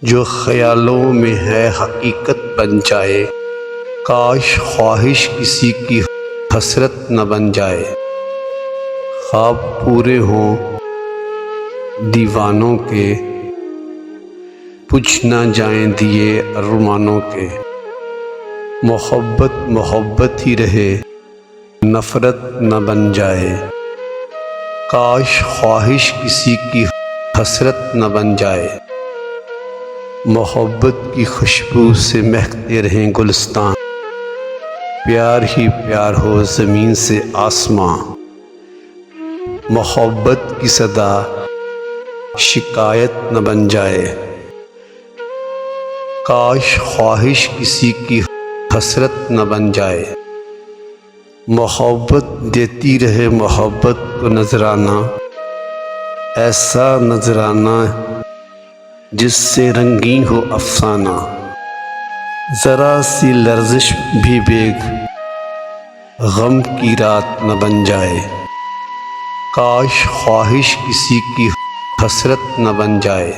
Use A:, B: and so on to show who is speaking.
A: جو خیالوں میں ہے حقیقت بن جائے، کاش خواہش کسی کی حسرت نہ بن جائے۔ خواب پورے ہوں دیوانوں کے، بجھ نہ جائیں دیے ارمانوں کے۔ محبت محبت ہی رہے، نفرت نہ بن جائے، کاش خواہش کسی کی حسرت نہ بن جائے۔ محبت کی خوشبو سے مہکتے رہیں گلستان، پیار ہی پیار ہو زمین سے آسماں۔ محبت کی صدا شکایت نہ بن جائے، کاش خواہش کسی کی حسرت نہ بن جائے۔ محبت دیتی رہے محبت کو نذرانہ، ایسا نذرانہ جس سے رنگین ہو افسانہ۔ ذرا سی لرزش بھی بیگ غم کی رات نہ بن جائے، کاش خواہش کسی کی حسرت نہ بن جائے۔